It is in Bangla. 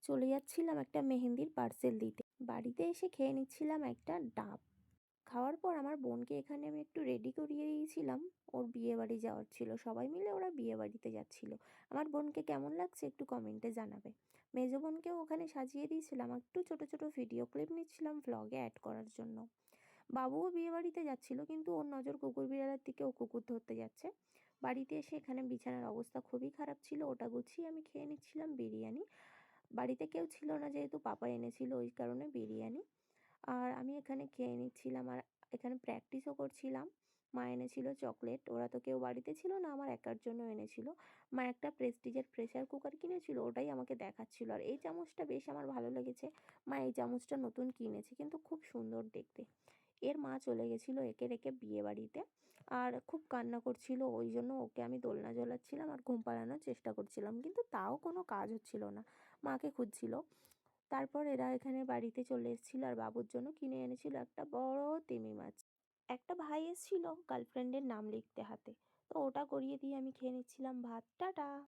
চলে যাচ্ছিলাম একটা মেহেন্দির পার্সেল দিতে। বাড়িতে এসে খেয়ে নিচ্ছিলাম একটা ডাব। খাওয়ার পর আমার বোনকে এখানে আমি একটু রেডি করিয়ে দিয়েছিলাম। ওর বিয়েবাড়ি যাওয়ার ছিল। সবাই মিলে ওরা বিয়েবাড়িতে যাচ্ছিল। আমার বোনকে কেমন লাগছে একটু কমেন্টে জানাবে। মেজো বোনকেও ওখানে সাজিয়ে দিয়েছিলাম। একটু ছোট ছোট ভিডিও ক্লিপ নিচ্ছিলাম ভ্লগে অ্যাড করার জন্য। বাবুও বিয়েবাড়িতে যাচ্ছিল, কিন্তু ওর নজর কুকুর বিড়ালের দিকে, ও কুকুর ধরতে যাচ্ছে। বাড়িতে এসে এখানে বিছানার অবস্থা খুবই খারাপ ছিল, ওটা গুছিয়ে আমি খেয়ে নিচ্ছিলাম বিরিয়ানি। বাড়িতে কেউ ছিল না, যেহেতু পাপা এনেছিল ওই কারণে বিরিয়ানি। আর আমি এখানে খেয়ে নিচ্ছিলাম, আর এখানে প্র্যাকটিসও করছিলাম। মা এনেছিল চকলেট, ওরা তো কেউ বাড়িতে ছিল না, আমার একার জন্য এনেছিল। মা একটা প্রেস্টিজের প্রেসার কুকার কিনেছিল, ওটাই আমাকে দেখাচ্ছিল। আর এই চামচটা বেশ আমার ভালো লেগেছে। মা এই চামচটা নতুন কিনেছে, কিন্তু খুব সুন্দর দেখতে। এর মা চলে গেছিলো একে রেখে বিয়ে বাড়িতে, আর খুব কান্না করছিল। ওই জন্য ওকে আমি দোলনা ঝোলাচ্ছিলাম আর ঘুম পাড়ানোর চেষ্টা করছিলাম, কিন্তু তাও কোনো কাজ হচ্ছিল না। মাকে খুঁজছিল। তারপর এরা এখানে বাড়িতে চলে এসেছিল, আর বাবুর জন্য কিনে এনেছিল একটা বড় তিমি মাছ। একটা ভাই এসেছিল গার্লফ্রেন্ডের নাম লিখতে হাতে, তো ওটা করিয়ে দিয়ে আমি খেয়ে নিচ্ছিলাম ভাত। টাটা।